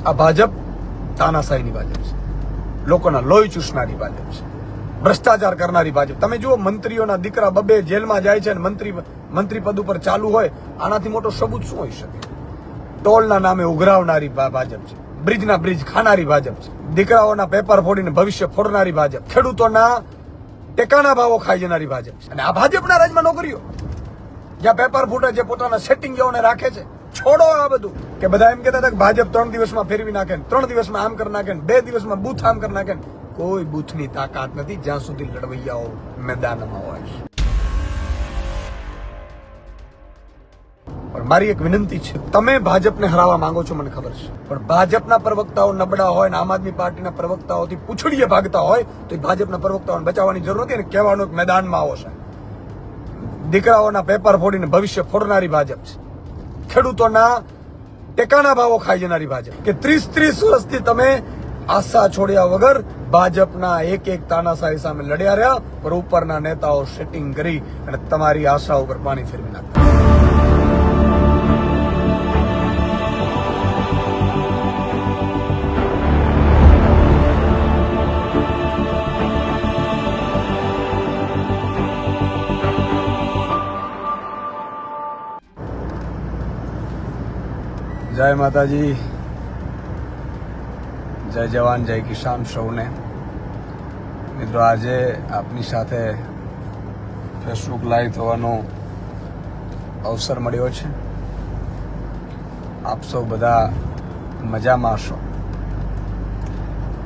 આ ભાજપ તાનાશાહીની ભાજપ છે, લોકોના લોહી ચૂસનારી ભાજપ છે, ભ્રષ્ટાચાર કરનારી ભાજપ. તમે જુઓ મંત્રીઓના દીકરા બબે જેલમાં જાય છે અને મંત્રી પદ ઉપર ચાલુ હોય, આનાથી મોટો સબૂત શું હોઈ શકે? ટોલના નામે ઉઘરાવનારી ભાજપ છે, બ્રિજના બ્રિજ ખાનારી ભાજપ છે, દીકરાઓના પેપર ફોડીને ભવિષ્ય ફોડનારી ભાજપ, ખેડૂતોના ટેકાના ભાવો ખાઈ જનારી ભાજપ છે. અને આ ભાજપના રાજમાં નોકરીઓ જ્યાં પેપર ફૂટે છે, પોતાના સેટિંગ જેઓને રાખે છે. છોડો આ બધું કે બધા એમ કહેતા હતા કે ભાજપ 3 દિવસમાં ફેરવી નાખે, 3 દિવસમાં આમ કરી નાખે, 2 દિવસમાં બૂથ આમ કરી નાખે. કોઈ બૂથની તાકાત નથી જ્યાં સુધી લડવૈયાઓ મેદાનમાં હોય. પણ મારી એક વિનંતી છે, તમે ભાજપને હરાવવા માંગો છો મને ખબર છે, પણ ભાજપના પ્રવક્તાઓ નબળા હોય ને આમ આદમી પાર્ટીના પ્રવક્તાઓથી પૂછડીએ ભાગતા હોય તો ભાજપના પ્રવક્તાઓને બચાવવાની જરૂર નથી અને કહેવાનું કે મેદાનમાં આવો છે. દીકરાઓના પેપર ફોડીને ભવિષ્ય ફોડનારી ભાજપ છે, ખેડૂતોના ટેકાના ભાવો ખાઈ જનારી ભાજપ કે 30 વર્ષથી તમે આશા છોડ્યા વગર ભાજપના એક તાનાશાહી સામે લડ્યા રહ્યા, પર ઉપરના નેતાઓ સેટિંગ કરી અને તમારી આશા ઉપર પાણી ફેરવી નાખતા. જય માતાજી, જય જવાન, જય કિસાન સૌને. મિત્રો, આજે આપની સાથે ફેસબુક લાઈવ થવાનો અવસર મળ્યો છે. આપ સૌ બધા મજામાં હશો.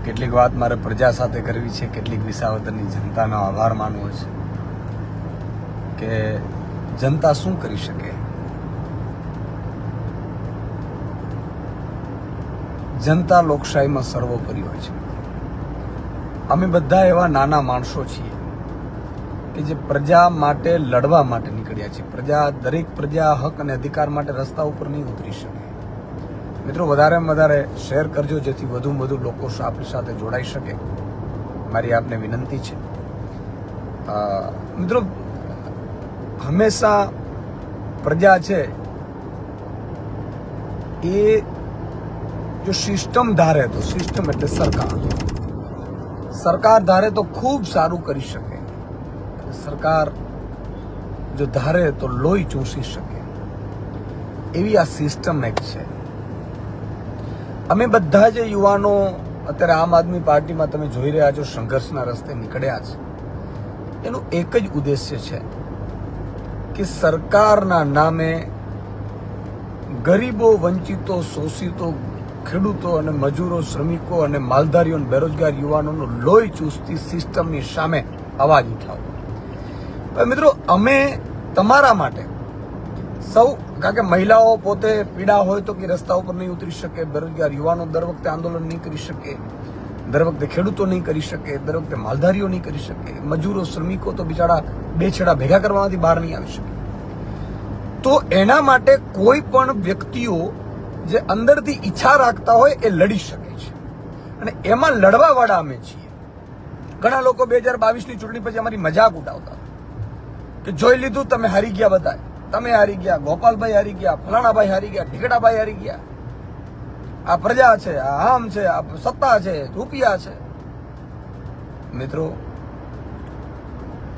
કેટલીક વાત મારે પ્રજા સાથે કરવી છે, કેટલીક વિસાવદરની જનતાનો આભાર માનવો છે કે જનતા શું કરી શકે. જનતા લોકશાહીમાં સર્વોપરી હોય છે. અમે બધા એવા નાના માણસો છીએ કે જે પ્રજા માટે લડવા માટે નીકળ્યા છે. દરેક પ્રજા હક અને અધિકાર માટે રસ્તા ઉપર નહીં ઉતરી શકે. મિત્રો, વધારેમાં વધારે શેર કરજો જેથી વધુમાં વધુ લોકો આપણી સાથે જોડાઈ શકે. મારી આપને વિનંતી છે. મિત્રો, હંમેશા પ્રજા છે એ જો સિસ્ટમ ધારે તો સિસ્ટમ એટલે સરકાર ધારે તો ખૂબ સારું કરી શકે. સરકાર જો ધારે તો લોહી ચૂસી શકે એવી આ સિસ્ટમ એક છે. અમે બધા જે યુવાનો અત્યારે આમ આદમી પાર્ટીમાં તમે જોઈ રહ્યા છો સંઘર્ષના રસ્તે નીકળ્યા છે, એનું એક જ ઉદ્દેશ્ય છે કે સરકારના નામે ગરીબો, વંચિતો, શોષિતો, ખેડૂતો અને મજૂરો, શ્રમિકો અને માલધારીઓ અને બેરોજગાર યુવાનોનું લોહી ચૂસતી સિસ્ટમની સામે અવાજ ઉઠાવો. મિત્રો, અમે તમારા માટે સૌ, કારણ કે મહિલાઓ પોતે પીડા હોય તો કે રસ્તા ઉપર નહીં ઉતરી શકે, બેરોજગાર યુવાનો દર વખતે આંદોલન નહીં કરી શકે, દર વખતે ખેડૂતો નહીં કરી શકે, દર વખતે માલધારીઓ નહીં કરી શકે, મજૂરો, શ્રમિકો તો બિચારા બે છેડા ભેગા કરવામાંથી બહાર નહીં આવી શકે. તો એના માટે કોઈ પણ વ્યક્તિઓ જે અંદરથી ઈચ્છા રાખતા હોય એ લડી શકે છે અને એમાં લડવા વાળા અમે છીએ. ઘણા લોકો 2022ની ચૂંટણી પછી અમારી મજાક ઉડાવતા કે જોઈ લીધું, તમે હારી ગયા, બધા તમે હારી ગયા, ગોપાલભાઈ હારી ગયા, ફલાણાભાઈ હારી ગયા, ઢીકડાભાઈ હારી ગયા, આ પ્રજા છે, આ આમ છે, આ સત્તા છે, રૂપિયા છે. મિત્રો,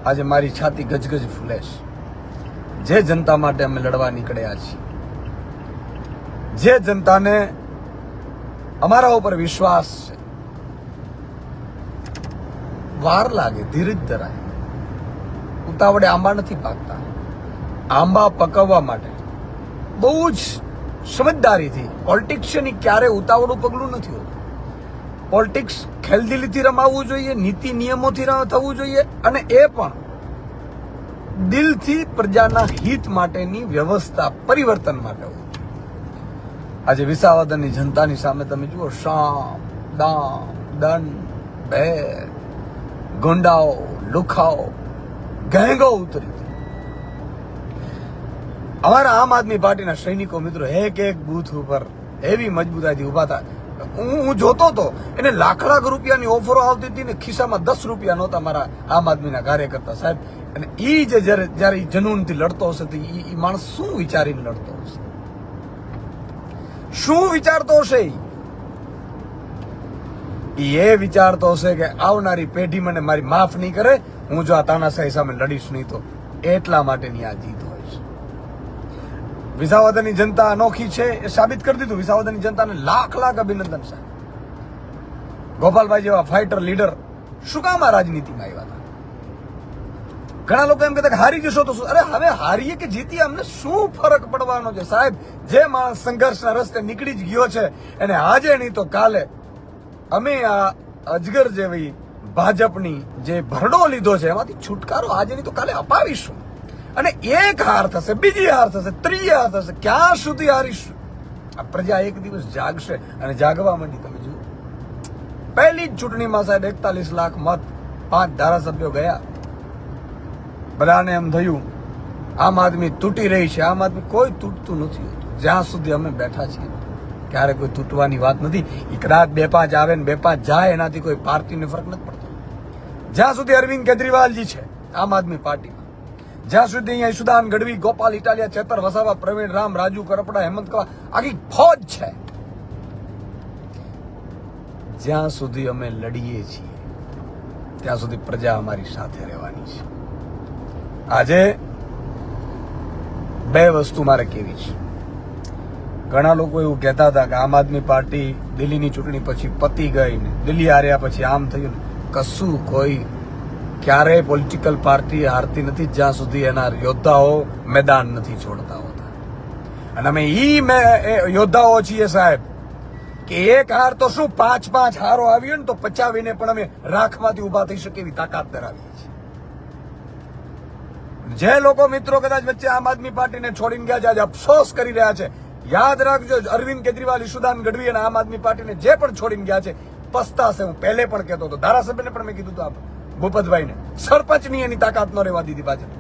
આજે મારી છાતી ગજગજ ફૂલે છે. જે જનતા માટે અમે લડવા નીકળ્યા છીએ, જે જનતાને અમારા ઉપર વિશ્વાસ છે, વાર લાગે, ધીરજ ધરાય. ઉતાવળે આંબા નથી પાકતા. આંબા પકવવા માટે બહુ જ સમજદારીથી, પોલિટિક્સની ક્યારે ઉતાવળું પગલું નથી હોતું. પોલિટિક્સ ખેલદિલીથી રમાવવું જોઈએ, નીતિ નિયમોથી થવું જોઈએ અને એ પણ દિલથી પ્રજાના હિત માટેની વ્યવસ્થા, પરિવર્તન માટે હોવું. આજે વિસાવદરની જનતાની સામે તમે જુઓ, શામ, દામ, દંડ, ભેદ, ગુંડાઓ, લુખાઓ, ગેંગો ઉતરી. અમારા આમ આદમી પાર્ટીના સૈનિકો મિત્રો એક બૂથ ઉપર એવી મજબૂતાઈથી ઉભા હતા. હું જોતો હતો, એને લાખ રૂપિયાની ઓફરો આવતી હતી ને ખિસ્સામાં 10 રૂપિયા નહોતા મારા આમ આદમીના કાર્યકર્તા સાહેબ. અને એ જે જયારે જનૂનથી લડતો હશે તો એ માણસ શું વિચારીને લડતો હશે, શું વિચારતો હશે, એ વિચારતો હશે કે આવનારી પેઢી મને મારી માફ નહીં કરે, હું જો આ તાનાશાહી સામે લડીશ નહીં તો. એટલા માટેની આ જીત હોય છે. વિસાવદરની જનતા અનોખી છે એ સાબિત કરી દીધું. વિસાવદરની જનતાને લાખ લાખ અભિનંદન સાહેબ. ગોપાલભાઈ જેવા ફાઇટર લીડર શું કામ આ રાજનીતિમાં આવ્યા હતા? ઘણા લોકો એમ કહેતા કે હારી જશો તો શું? અરે હવે હારીએ કે જીતીએ અમને શું ફરક પડવાનો છે સાહેબ? જે માણસ સંઘર્ષના રસ્તે નીકળી જ ગયો છે એને આજે નહીં તો કાલે અમે આ અજગર જેવી ભાજપની જે ભરડો લીધો છે એમાંથી છુટકારો આજે નહીં તો કાલે અપાવીશું. અને એક હાર થશે, બીજી હાર થશે, ત્રીજી હાર થશે, ક્યાં સુધી હારીશું? આ પ્રજા એક દિવસ જાગશે અને જાગવા માંડી. તમે જુઓ પહેલી જ ચૂંટણીમાં સાહેબ 41 લાખ મત, 5 ધારાસભ્યો ગયા. બધાને એમ થયું આમ આદમી તૂટી રહી છે. આમ આદમી કોઈ તૂટતું નથી હોતું. જ્યાં સુધી અમે બેઠા છીએ ક્યારે કોઈ તૂટવાની વાત નથી. કદાચ 2-5 આવે ને 2-5 જાય એનાથી કોઈ પાર્ટીને ફરક નથી પડતો. જ્યાં સુધી અરવિંદ કેજરીવાલજી છે આમ આદમી પાર્ટીમાં, જ્યાં સુધી અહીંયા ઈશુદાન ગઢવી, ગોપાલ ઇટાલિયા, ચેતર વસાવા, પ્રવીણ રામ, રાજુ કરપડા, હેમંત કવા, આખી ફોજ છે. જ્યાં સુધી અમે લડીએ છીએ ત્યાં સુધી પ્રજા અમારી સાથે રહેવાની છે. આજે 2 વસ્તુ મારે કહેવી છે. ઘણા લોકો એવું કહેતા હતા કે આમ આદમી પાર્ટી દિલ્હીની ચૂંટણી પછી પતી ગઈ ને દિલ્હી હાર્યા પછી આમ થયું ને. કશું કોઈ ક્યારેય પોલિટિકલ પાર્ટી હારતી નથી જ્યાં સુધી એના યોદ્ધાઓ મેદાન નથી છોડતા હોતા. અને અમે યોદ્ધાઓ છીએ સાહેબ કે એક હાર તો શું 5-5 હારો આવ્યો ને તો પચાવીને પણ અમે રાખમાંથી ઉભા થઈ શકે એવી તાકાત ધરાવીએ છીએ. જે લોકો મિત્રો કદાચ વચ્ચે આમ આદમી પાર્ટીને છોડીને ગયા છે આજે અફસોસ કરી રહ્યા છે, યાદ રાખજો અરવિંદ કેજરીવાલ, ઈશુદાન ગઢવી અને આમ આદમી પાર્ટીને જે પણ છોડીને ગયા છે પસ્તાશે. હું પહેલે પણ કહેતો હતો, ધારાસભ્યને પણ મેં કીધું હતું ભૂપતભાઈને, સરપંચની એની તાકાત ન રહેવા દીધી ભાજપ,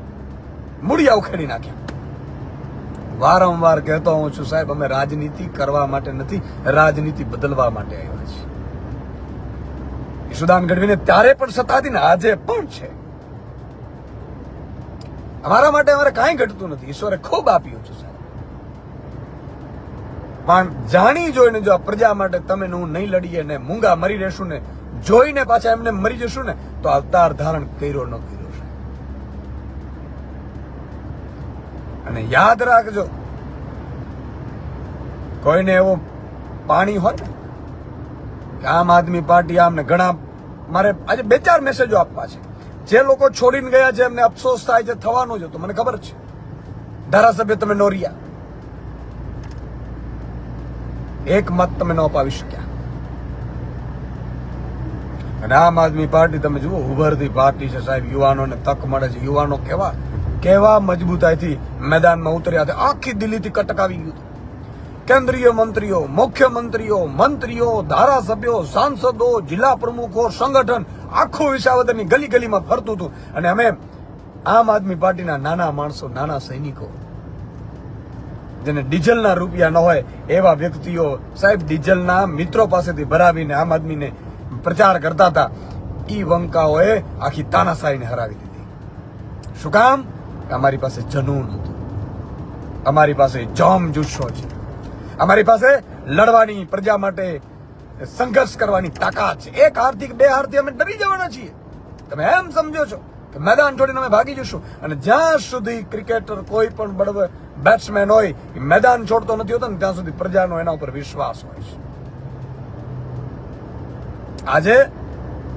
મૂળિયા ઉખેડી નાખ્યા. વારંવાર કહેતો હું છું સાહેબ અમે રાજનીતિ કરવા માટે નથી, રાજનીતિ બદલવા માટે આવ્યા છીએ. ઈશુદાન ગઢવીને ત્યારે પણ સત્તા હતી ને આજે પણ છે. અમારા માટે અમારે કાંઈ ઘટતું નથી. ઈશ્વરે ખૂબ આપ્યું છે સાહેબ. પણ જાણી જોઈને જો આ પ્રજા માટે તમે હું નહીં લડીએ ને મૂંગા મરી રહેશું ને જોઈને પાછા એમને મરી જશું ને તો અવતાર ધારણ કર્યો ન કર્યો છે. અને યાદ રાખજો કોઈને એવો પાણી હોય ને કે આમ આદમી પાર્ટી આમને ઘણા મારે આજે 2-4 મેસેજો આપવા છે. જે લોકો છોડીને ગયા છે એમને અફસોસ થાય છે, થવાનો જ હતો મને ખબર છે. ધારાસભ્ય તમે નો રહ્યા, એક મત તમે ન અપાવી શક્યા. અને આમ આદમી પાર્ટી તમે જુઓ ઉભરતી પાર્ટી છે સાહેબ. યુવાનોને તક મળે છે. યુવાનો કેવા મજબૂતાઈથી મેદાનમાં ઉતર્યા છે. આખી દિલ્હીથી કટક આવી ગયું. કેન્દ્રીય મંત્રીઓ, મુખ્યમંત્રીઓ, મંત્રીઓ, ધારાસભ્યો, સાંસદો, જિલ્લા પ્રમુખો, સંગઠન આખું વિસાવદરની ગલી ગલીમાં ફરતું હતું. અને અમે આમ આદમી પાર્ટીના નાના માણસો, નાના સૈનિકો, જેને ડીઝલના રૂપિયા ન હોય એવા વ્યક્તિઓ સાહેબ ડીઝલના મિત્રો પાસેથી ભરાવીને આમ આદમીને પ્રચાર કરતા હતા. ઈ વંકાઓએ આખી તાનાશાહીને હરાવી દીધી. શું કામ? અમારી પાસે જનૂન હતું, અમારી પાસે જોમ જુસ્સો છે, અમારી પાસે લડવાની, પ્રજા માટે સંઘર્ષ કરવાની તાકાત છે. 1 હારથી 2 હારથી અમે ડરી જવાના છીએ. તમે એમ સમજો છો કે મેદાન છોડીને અમે ભાગી જશું? અને જ્યાં સુધી ક્રિકેટર કોઈ પણ બેટ્સમેન હોય એ મેદાન છોડતો નથી હોતો ને ત્યાં સુધી પ્રજાનો એના ઉપર વિશ્વાસ હોય છે. આજે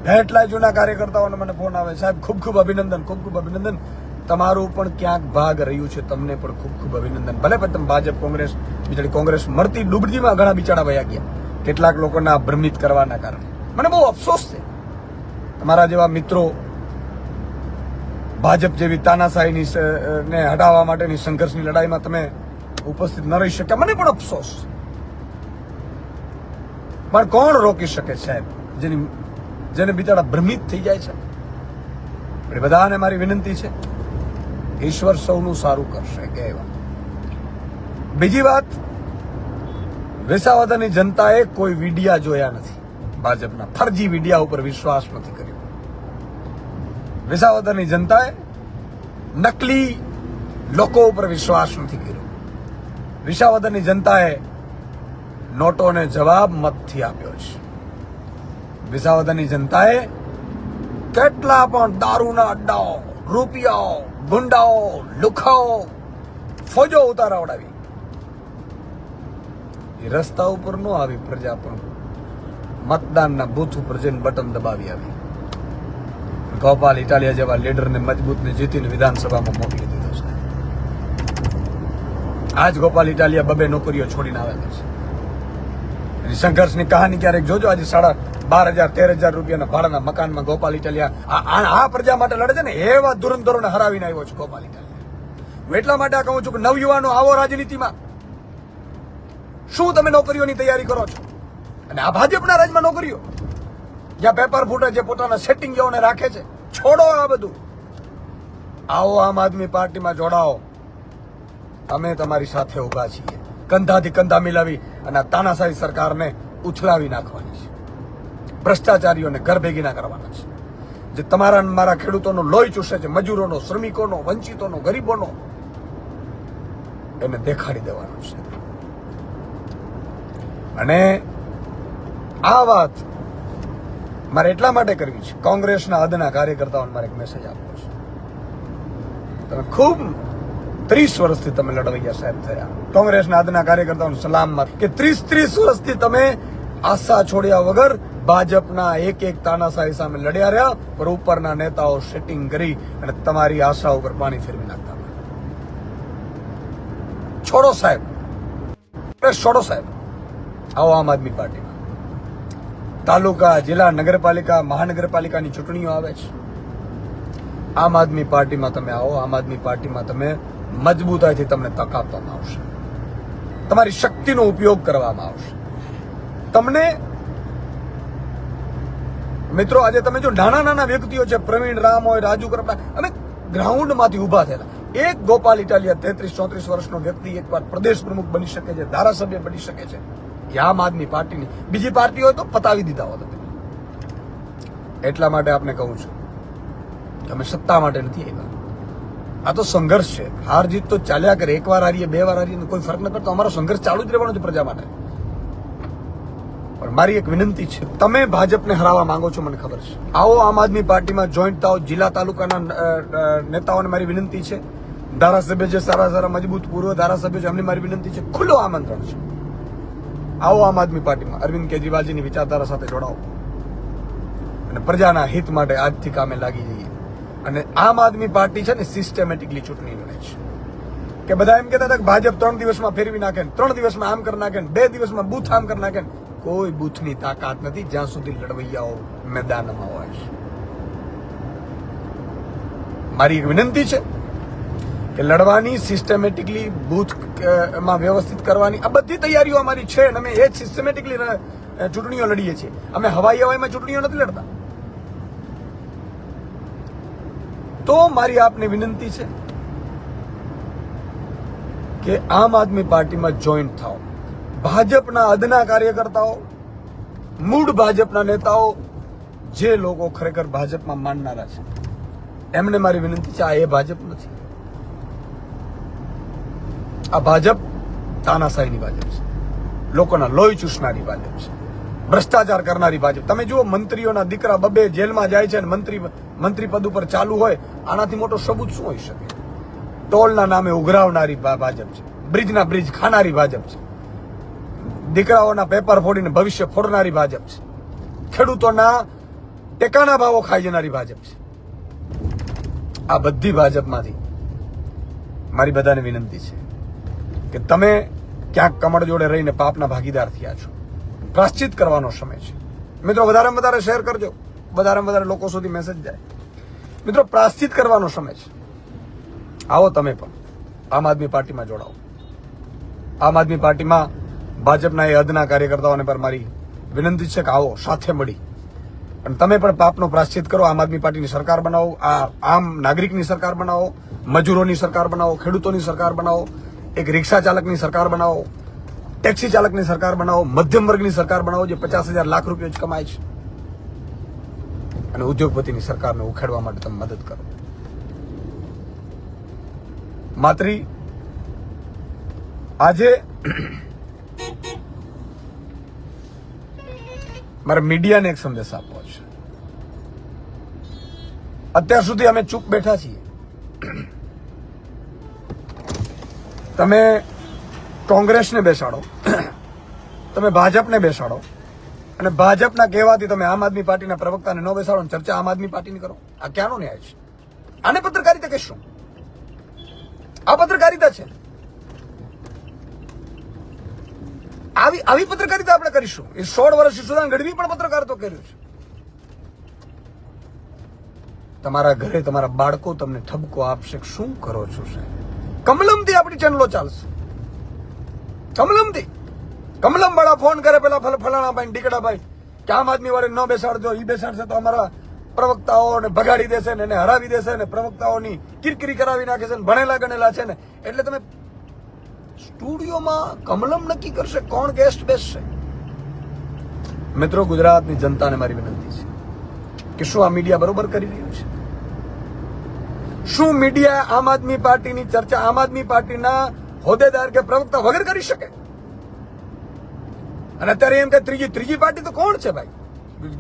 કેટલાય જૂના કાર્યકર્તાઓને મને ફોન આવે, સાહેબ ખૂબ ખૂબ અભિનંદન, ખૂબ ખૂબ અભિનંદન. તમારું પણ ક્યાંક ભાગ રહ્યું છે, તમને પણ ખૂબ ખૂબ અભિનંદન. ભલે પણ તમે ભાજપ, કોંગ્રેસ, બિચારી કોંગ્રેસ મરતી ડૂબતીમાં ઘણા બિચારા વયા ગયા કેટલાક લોકોના ભ્રમિત કરવાના કારણે. મને બહુ અફસોસ છે તમારા જેવા મિત્રો ભાજપ જેવી તાનાશાહીની ને હટાવવા માટેની સંઘર્ષની લડાઈમાં તમે ઉપસ્થિત ન રહી શક્યા. મને પણ અફસોસ. પણ કોણ રોકી શકે સાહેબ જેને બિચારા ભ્રમિત થઈ જાય છે? એ બધાને મારી વિનંતી છે, ઈશ્વર સૌનું સારું કરશે કહેવા. બીજી વાત, વિસાવદરની જનતાએ કોઈ વિડિયા જોયા નથી. ભાજપના ફરજી વિડિયા ઉપર વિશ્વાસ નથી કર્યો. વિસાવદરની જનતાએ નકલી લોકો ઉપર વિશ્વાસ નથી કર્યો. વિસાવદરની જનતાએ નોટોને જવાબ મતથી આપ્યો છે. વિસાવદરની જનતાએ કેટલા પણ દારૂના અડ્ડાઓ, રૂપિયાઓ, ગુંડાઓ, લુખાઓ, ફોજો ઉતારાવડાવી. એ રસ્તા ઉપર ન આવી પ્રજા, પણ મતદાનના બૂથ ઉપર જઈને બટન દબાવી આવી. ગોપાલ ઇટાલિયા જેવા લીડરને મજબૂતને જીતીને વિધાનસભામાં મોકલી દીધો છે. આજ ગોપાલ ઇટાલિયા 2 નોકરીઓ છોડીને આવેલો છે. એની સંઘર્ષની કહાની ક્યારેક જોજો. આજે 12,000-13,000 રૂપિયાના ભાડાના મકાનમાં ગોપાલ ઇટાલિયા આ પ્રજા માટે લડે છે ને, એવા ધુરંધરોને હરાવીને આવ્યો છે ગોપાલ ઇટાલિયા. હું એટલા માટે આ કહું છું કે નવયુવાનો આવો રાજનીતિમાં. શું તમે નોકરીઓની તૈયારી કરો છો? અને આ ભાજપના રાજમાં નોકરીઓ, જ્યાં પેપર ફૂટે, જે પોતાના સેટિંગ જેઓને રાખે છે, છોડો આ બધું. આવો આમ આદમી પાર્ટીમાં જોડાઓ. અમે તમારી સાથે ઉભા છીએ. કંધાથી કંધા મિલાવી અને આ તાનાશાહી સરકારને ઉથલાવી નાખવાની છે. ભ્રષ્ટાચારીઓને ઘર ભેગી ના કરવાના છે. જે તમારા મારા ખેડૂતોનો લોહી ચૂસે છે, મજૂરોનો, શ્રમિકોનો, વંચિતોનો, ગરીબોનો, એને દેખાડી દેવાનું છે. અને આ વાત મારે એટલા માટે કરવી છે, કોંગ્રેસના અદના કાર્યકર્તાઓને મારે એક મેસેજ આપવો છે. તમે ખૂબ 30 વર્ષથી તમે લડવૈયા સાહેબ થયા. કોંગ્રેસના અદના કાર્યકર્તાઓને સલામ કે 30 વર્ષથી તમે આશા છોડ્યા વગર ભાજપના એક તાનાશાહી સામે લડ્યા રહ્યા, પર ઉપરના નેતાઓ સેટિંગ કરી અને તમારી આશા ઉપર પાણી ફેરવી નાખતા. છોડો સાહેબ, છોડો સાહેબ. આવો આમ આદમી પાર્ટીમાં. તાલુકા, જિલ્લા, નગરપાલિકા, મહાનગરપાલિકાની ચૂંટણીઓ આવે છે. આમ આદમી પાર્ટીમાં તમે આવો. આમ આદમી પાર્ટીમાં તમે મજબૂતાઈથી તમને તક આપવામાં આવશે. તમારી શક્તિનો ઉપયોગ કરવામાં આવશે. તમને મિત્રો, આજે તમે જો નાના વ્યક્તિઓ છે, પ્રવીણ રામ હોય, રાજુ કરપડા, અમે ગ્રાઉન્ડમાંથી ઉભા થયેલા. એક ગોપાલ ઇટાલિયા 33-34 વર્ષનો વ્યક્તિ એકવાર પ્રદેશ પ્રમુખ બની શકે છે, ધારાસભ્ય બની શકે છે. આમ આદમી પાર્ટીની બીજી પાર્ટી હોય તો પતાવી દીધા હોત. એટલા માટે આપને કહું છું કે અમે સત્તા માટે નથી આવ્યા. આ તો સંઘર્ષ છે. હાર જીત તો ચાલ્યા કરે. 1 વાર હારીએ, 2 વાર હારીએ, કોઈ ફરક ન પડતો. અમારો સંઘર્ષ ચાલુ જ રહેવાનો છે પ્રજા માટે. પણ મારી એક વિનંતી છે, તમે ભાજપને હરાવવા માંગો છો, મને ખબર છે. આવો આમ આદમી પાર્ટીમાં જોઈન્ટ થાઓ. જિલ્લા તાલુકાના નેતાઓને મારી વિનંતી છે. ધારાસભ્ય જે સારા મજબૂત પૂર્વ ધારાસભ્ય છે, એમની મારી વિનંતી છે. ખુલ્લો આમંત્રણ છે. આવો આમ આદમી પાર્ટીમાં. અરવિંદ કેજરીવાલજીની વિચારધારા સાથે જોડાઓ અને પ્રજાના હિત માટે આજથી કામે લાગી જઈએ. અને આમ આદમી પાર્ટી છે ને, સિસ્ટમેટિકલી ચૂંટણી લડે છે. કે બધા એમ કહેતા હતા કે ભાજપ 3 દિવસમાં ફેરવી નાખે, 3 દિવસમાં આમ કરી નાખે, 2 દિવસમાં બૂથ આમ કરી નાખે. કોઈ બૂથની તાકાત નથી જ્યાં સુધી લડવૈયાઓ મેદાનમાં હોય છે. મારી એક વિનંતી છે કે લડવાની, સિસ્ટમેટિકલી બૂથમાં વ્યવસ્થિત કરવાની, આ બધી તૈયારીઓ અમારી છે. અને અમે એ જ સિસ્ટમેટિકલી ચૂંટણીઓ લડીએ છીએ. અમે હવાઈ હવાઈમાં ચૂંટણીઓ નથી લડતા. તો મારી આપને વિનંતી છે કે આમ આદમી પાર્ટીમાં જોઈન્ટ થાઓ. ભાજપના અદના કાર્યકર્તાઓ, મૂળ ભાજપના નેતાઓ, જે લોકો ખરેખર ભાજપમાં માનનારા છે, એમને મારી વિનંતી છે, આ એ ભાજપ નથી. આ ભાજપ તાનાશાહીની ભાજપ છે. લોકોના લોહી ચૂસનારી ભાજપ છે. ભ્રષ્ટાચાર કરનારી ભાજપ. તમે જુઓ, મંત્રીઓના દીકરા 2 જેલમાં જાય છે અને મંત્રી પદ ઉપર ચાલુ હોય. આનાથી મોટો સબૂત શું હોઈ શકે? ટોલના નામે ઉઘરાવનારી ભાજપ છે. બ્રિજના બ્રિજ ખાનારી ભાજપ છે. દીકરાઓના પેપર ફોડીને ભવિષ્ય ફોડનારી ભાજપ છે. ખેડૂતોના ટેકાના ભાવો ખાઈ જનારી ભાજપ છે. આ બધી ભાજપમાંથી મારી બધાને વિનંતી છે કે તમે ક્યાંક કમળ જોડે રહીને પાપના ભાગીદાર થયા છો. પ્રાશ્ચિત કરવાનો સમય છે. મિત્રો, વધારેમાં વધારે શેર કરજો, વધારેમાં વધારે લોકો સુધી મેસેજ જાય. મિત્રો, પ્રાશ્ચિત કરવાનો સમય છે. આવો તમે પણ આમ આદમી પાર્ટીમાં જોડાઓ. આમ આદમી પાર્ટીમાં ભાજપના એ અદના કાર્યકર્તાઓને પર મારી વિનંતી છે કે આવો સાથે મળી અને તમે પણ પાપનો પ્રાશ્ચિત કરો. આમ આદમી પાર્ટીની સરકાર બનાવો. આ આમ નાગરિકની સરકાર બનાવો, મજૂરોની સરકાર બનાવો, ખેડૂતોની સરકાર બનાવો, એક રિક્ષા ચાલકની સરકાર બનાવો, ટેક્સી ચાલકની સરકાર બનાવો, મધ્યમ વર્ગની સરકાર બનાવો જે 50,000 લાખ રૂપિયા જ કમાય છે, અને ઉદ્યોગપતિની સરકારને ઉખેડવા માટે તમે મદદ કરો. માત્રી આજે મારે મીડિયાને એક સંદેશ આપવો છે. અત્યાર સુધી અમે ચૂપ બેઠા છીએ. તમે કોંગ્રેસને બેસાડો, તમે ભાજપને બેસાડો અને ભાજપના કહેવાથી તમે આમ આદમી પાર્ટીના પ્રવક્તાને ન બેસાડો, ચર્ચા આમ આદમી પાર્ટીની કરો. આ ક્યાંનો ન્યાય છે? આને પત્રકારિતા કહેશું? આ પત્રકારિતા છે? આવી પત્રકારિતા આપણે કરીશું? એ 16 વર્ષથી સુદાન ગઢવી પણ પત્રકારત્વ કર્યું છે. તમારા ઘરે તમારા બાળકો તમને ઠપકો આપશે, શું કરો છો સાહેબ? કમલમથી આપણી ચેનલો ચાલશે, કમલમથી. કમલમ વાળા ફોન કરે પેલા ફલાણા ભાઈ ડીકડા ભાઈ કે આમ આદમી વાળે ન બેસાડજો, ઈ બેસાડશે તો અમારા પ્રવક્તાઓને ભગાડી દેશે ને એને હરાવી દેશે ને પ્રવક્તાઓની કિરકિરી કરાવી નાખે છે ને ભણેલા ગણેલા છે ને. એટલે તમે સ્ટુડિયોમાં કમલમ નક્કી કરશે કોણ ગેસ્ટ બેસશે. મિત્રો, ગુજરાતની જનતાને મારી વિનંતી છે કે શું આ મીડિયા બરોબર કરી રહ્યું છે? શું મીડિયા આમ આદમી પાર્ટીની ચર્ચા આમ આદમી પાર્ટીના હોદ્દેદાર કે પ્રવક્તા વગર કરી શકે? અને અત્યારે એમ કે ત્રીજી પાર્ટી તો કોણ છે ભાઈ?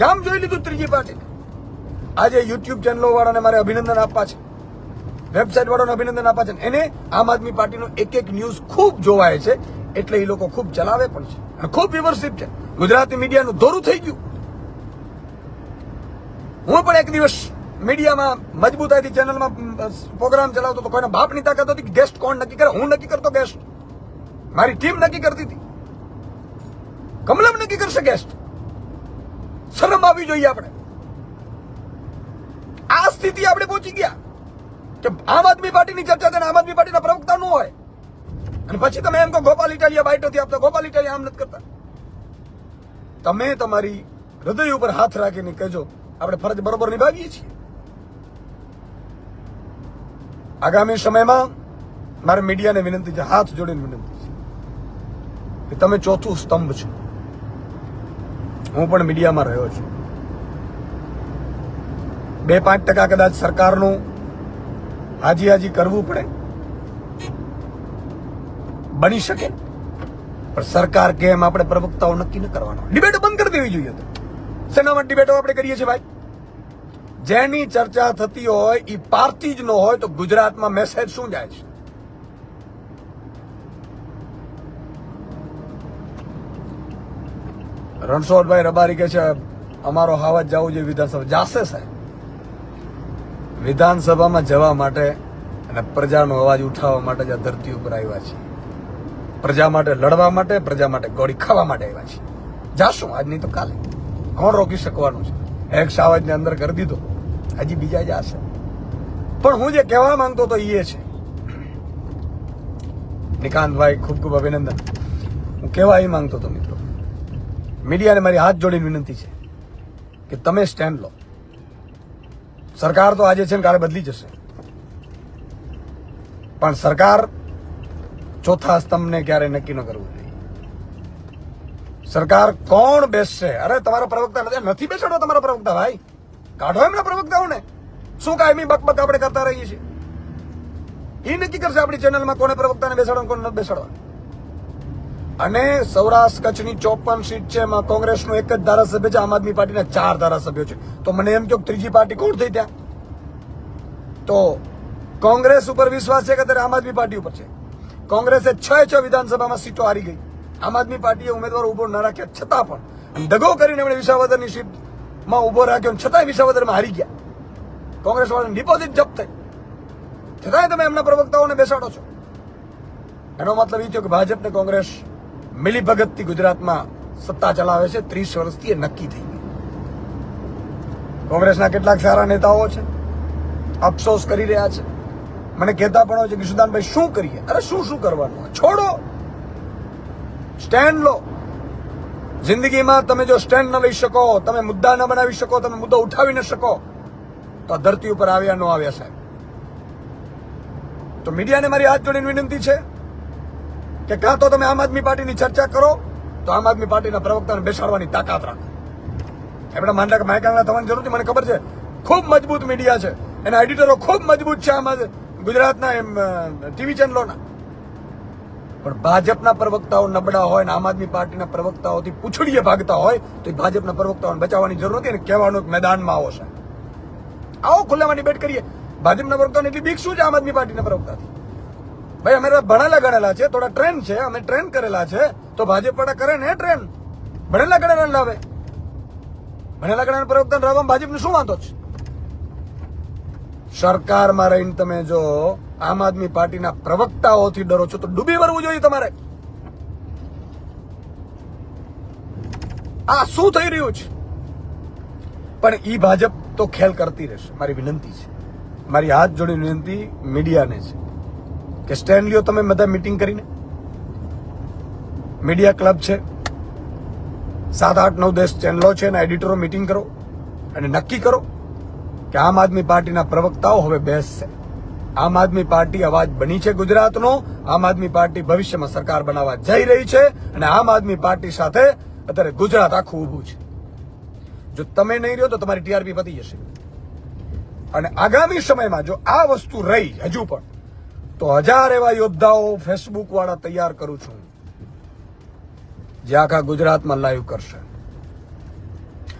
ગામ જોઈ લીધું ત્રીજી પાર્ટીને. આજે યુટ્યુબ ચેનલો વાળાને મારે અભિનંદન આપવા છે, વેબસાઇટ વાળાને અભિનંદન આપવા છે. એને આમ આદમી પાર્ટીનો એક ન્યૂઝ ખૂબ જોવાય છે, એટલે એ લોકો ખૂબ ચલાવે પણ છે અને ખૂબ વિમર્શિત છે. ગુજરાતી મીડિયાનું દોરું થઈ ગયું. હું પણ એક દિવસ મીડિયામાં મજબૂતાઈથી ચેનલમાં પ્રોગ્રામ ચલાવતો તો કોઈના બાપની તાકાત હતી કે ગેસ્ટ કોણ નક્કી કરે? હું નક્કી કરતો ગેસ્ટ, મારી ટીમ નક્કી કરતી હતી. કમલમ નક્કી કરશે ગેસ્ટ? શરમ આવવી જોઈએ આપણે. આ સ્થિતિ આપણે પહોંચી ગયા કે આમ આદમી પાર્ટીની ચર્ચા થાય આમ આદમી પાર્ટીના પ્રવક્તા ન હોય અને પછી તમે એમ કહો ગોપાલ ઇટાલિયા બાઇટ નથી આપતા, ગોપાલ ઇટાલિયા આમ નથી કરતા. તમે તમારી હૃદય ઉપર હાથ રાખીને કહેજો આપણે ફરજ બરોબર નિભાવીએ છીએ. આગામી સમયમાં મારે મીડિયાને વિનંતી છે, હાથ જોડીને વિનંતી છે કે તમે ચોથું સ્તંભ છો. હું પણ મીડિયામાં રહ્યો છું. 2-5% કદાચ સરકારનું હાજી કરવું પડે, બની શકે, પણ સરકાર કેમ આપણે પ્રવક્તાઓ નક્કી ન કરવાનો. ડિબેટો બંધ કરી દેવી જોઈએ. શેનામાં ડિબેટો આપણે કરીએ છીએ ભાઈ? જેની ચર્ચા થતી હોય એ પાર્ટી જ ન હોય તો ગુજરાતમાં મેસેજ શું જાય છે? રણછોડભાઈ રબારી કહે છે અમારો હાવજ જવું જોઈએ વિધાનસભા. જાશે સાહેબ. વિધાનસભામાં જવા માટે અને પ્રજાનો અવાજ ઉઠાવવા માટે જ આ ધરતી ઉપર આવ્યા છે. પ્રજા માટે લડવા માટે, પ્રજા માટે ગોળી ખાવા માટે આવ્યા છે. જાશું આજ નહીં તો કાલે. કોણ રોકી શકવાનું છે? એક સાવજને અંદર કરી દીધો, હજી બીજા જશે. પણ હું જે કહેવા માંગતો હતો એ છે, નિકાંતભાઈ ખૂબ ખૂબ અભિનંદન. હું કહેવા એ માંગતો હતો મિત્રો, મીડિયાને મારી હાથ જોડીને વિનંતી છે કે તમે સ્ટેન્ડ લો. સરકાર તો આજે છે ને કાલે બદલી જશે, પણ સરકાર ચોથા સ્તંભને ક્યારે નક્કી ન કરવું જોઈએ. સરકાર કોણ બેસશે? અરે તમારા પ્રવક્તા નથી બેસાડો, તમારા પ્રવક્તા ભાઈ કાઢો એમના પ્રવક્તાઓને. શું કાયમી બકબક આપણે કરતા રહીએ છીએ? એ નક્કી કરશે આપણી ચેનલમાં કોને પ્રવક્તાને બેસાડો કોને નથી બેસાડવા. અને સૌરાષ્ટ્ર કચ્છની 54 સીટ છે, એમાં કોંગ્રેસનું એક જ ધારાસભ્ય છે, આમ આદમી પાર્ટીના 4 ધારાસભ્યો છે. તો મને એમ કહો ત્રીજી પાર્ટી કોણ થઈ ત્યાં? તો કોંગ્રેસ ઉપર વિશ્વાસ છે કે ત્યારે આમ આદમી પાર્ટી ઉપર છે? કોંગ્રેસે 6 વિધાનસભામાં સીટો હારી ગઈ. આમ આદમી પાર્ટીએ ઉમેદવાર ઉભો ન રાખ્યા છતાં પણ દગો કરીને એમણે વિસાવદરની સીટમાં ઉભો રાખ્યો, છતાંય વિસાવદરમાં હારી ગયા. કોંગ્રેસ વાળાની ડિપોઝિટ જપ્ત થઈ, છતાંય તમે એમના પ્રવક્તાઓને બેસાડો છો. એનો મતલબ એ થયો કે ભાજપ ને કોંગ્રેસ મિલીભગતથી ગુજરાતમાં સત્તા ચલાવે છે. 30 વર્ષથી એ નક્કી થઈ ગયું. કોંગ્રેસના કેટલાક સારા નેતાઓ છે, અફસોસ કરી રહ્યા છે. મને કહેતા પણ હોય છે કે સુદાનભાઈ શું કરીએ? અરે શું કરવાનું? છોડો, સ્ટેન્ડ લો. જિંદગીમાં તમે જો સ્ટેન્ડ ન લઈ શકો, તમે મુદ્દા ન બનાવી શકો, તમે મુદ્દો ઉઠાવી ન શકો, તો આ ધરતી ઉપર આવ્યા ન આવ્યા સાહેબ. તો મીડિયાને મારી હાથ જોડીને વિનંતી છે કે કાં તો તમે આમ આદમી પાર્ટીની ચર્ચા કરો, તો આમ આદમી પાર્ટીના પ્રવક્તાને બેસાડવાની તાકાત રાખો. આપણે માયકાંગલા થવાની જરૂર નથી. મને ખબર છે ખૂબ મજબૂત મીડિયા છે, એના એડિટરો ખૂબ મજબૂત છે. આમાં ગુજરાતના ટીવી ચેનલોના પણ ભાજપના પ્રવક્તાઓ નબળા હોય ને આમ આદમી પાર્ટીના પ્રવક્તાઓથી પૂછડીએ ભાગતા હોય તો એ ભાજપના પ્રવક્તાઓને બચાવવાની જરૂર નથી અને કહેવાનું મેદાનમાં આવો છે. આવો ખુલ્લામાં ડિબેટ કરીએ. ભાજપના પ્રવક્તાને એટલી બીક શું છે આમ આદમી પાર્ટીના પ્રવક્તાથી? ભાઈ અમે ભણેલા ગણેલા છે, થોડા ટ્રેન છે, અમે ટ્રેન કરેલા છે, તો ભાજપ વાળા કરે ને ટ્રેન. ભણેલા ગણેલા લાવે, ભણેલા ગણેલા પ્રવક્તાને લાવવામાં ભાજપને શું વાંધો છે? સરકારમાં રહીને તમે જો આમ આદમી પાર્ટીના પ્રવક્તાઓથી ડરો છો તો ડૂબી મરવું જોઈએ તમારે. આ શું થઈ રહ્યું છે? પણ ઈ ભાજપ તો ખેલ કરતી રહેશે. મારી વિનંતી છે, મારી હાથ જોડી વિનંતી મીડિયાને છે કે સ્ટેન્ડ લ્યો તમે બધા મીટિંગ કરીને. મીડિયા ક્લબ છે, 7, 8, 9, 10 ચેનલો છે અને એડિટરો મીટિંગ કરો અને નક્કી કરો કે આમ આદમી પાર્ટીના પ્રવક્તાઓ હવે બેસશે. આમ આદમી પાર્ટી અવાજ બની છે ગુજરાતનો. આમ આદમી પાર્ટી ભવિષ્યમાં સરકાર બનાવવા જઈ રહી છે અને આમ આદમી પાર્ટી સાથે અત્યારે ગુજરાત આખું ઊભું છે. જો તમે નહીં રહ્યો તો તમારી ટીઆરપી પતી જશે. અને આગામી સમયમાં જો આ વસ્તુ રહી હજુ પણ તો 1000 એવા યોદ્ધાઓ ફેસબુક વાળા તૈયાર કરું છું જે આખા ગુજરાતમાં લાઈવ કરશે.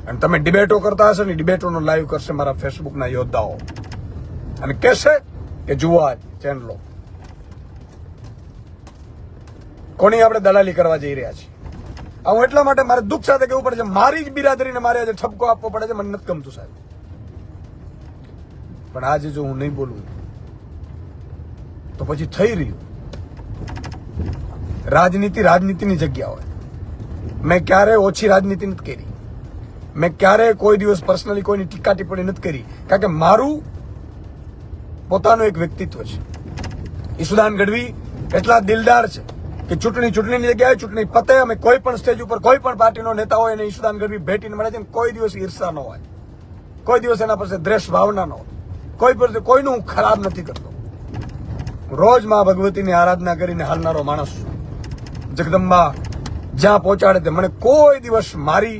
અને તમે ડિબેટો કરતા હશો ને, ડિબેટોનો લાઈવ કરશે મારા ફેસબુકના યોદ્ધાઓ અને કહેશે કે જુઓ આ ચેનલો કોની આપણે દલાલી કરવા જઈ રહ્યા છીએ. આ હું એટલા માટે મારે દુઃખ સાથે કહેવું પડે છે, મારી જ બિરાદરીને મારે આજે ઠપકો આપવો પડે છે. મને નથી ગમતું સાહેબ, પણ આજે જો હું નહીં બોલું તો પછી થઈ રહ્યું. રાજનીતિની જગ્યા હોય. મેં ક્યારે ઓછી રાજનીતિ નથી કરી. મેં ક્યારે કોઈ દિવસ પર્સનલી કોઈની ટીકા ટિપ્પણી નથી કરી, કારણ કે મારું પોતાનું એક વ્યક્તિત્વ છે. ઈશુદાન ગઢવી એટલા દિલદાર છે કે ચૂંટણીની જગ્યાએ ચૂંટણી પતે અમે કોઈ પણ સ્ટેજ ઉપર કોઈ પણ પાર્ટીનો નેતા હોય અને ઈશુદાન ગઢવી ભેટીને મળે છે, કોઈ દિવસ ઈર્ષા ન હોય, કોઈ દિવસ એના પાસે દ્વેષ ભાવના ન હોય, કોઈનું હું ખરાબ નથી કરતો. રોજ માં ભગવતીની આરાધના કરીને હાલનારો માણસ છું. જગદંબા જ્યાં પહોંચાડે તે મને કોઈ દિવસ મારી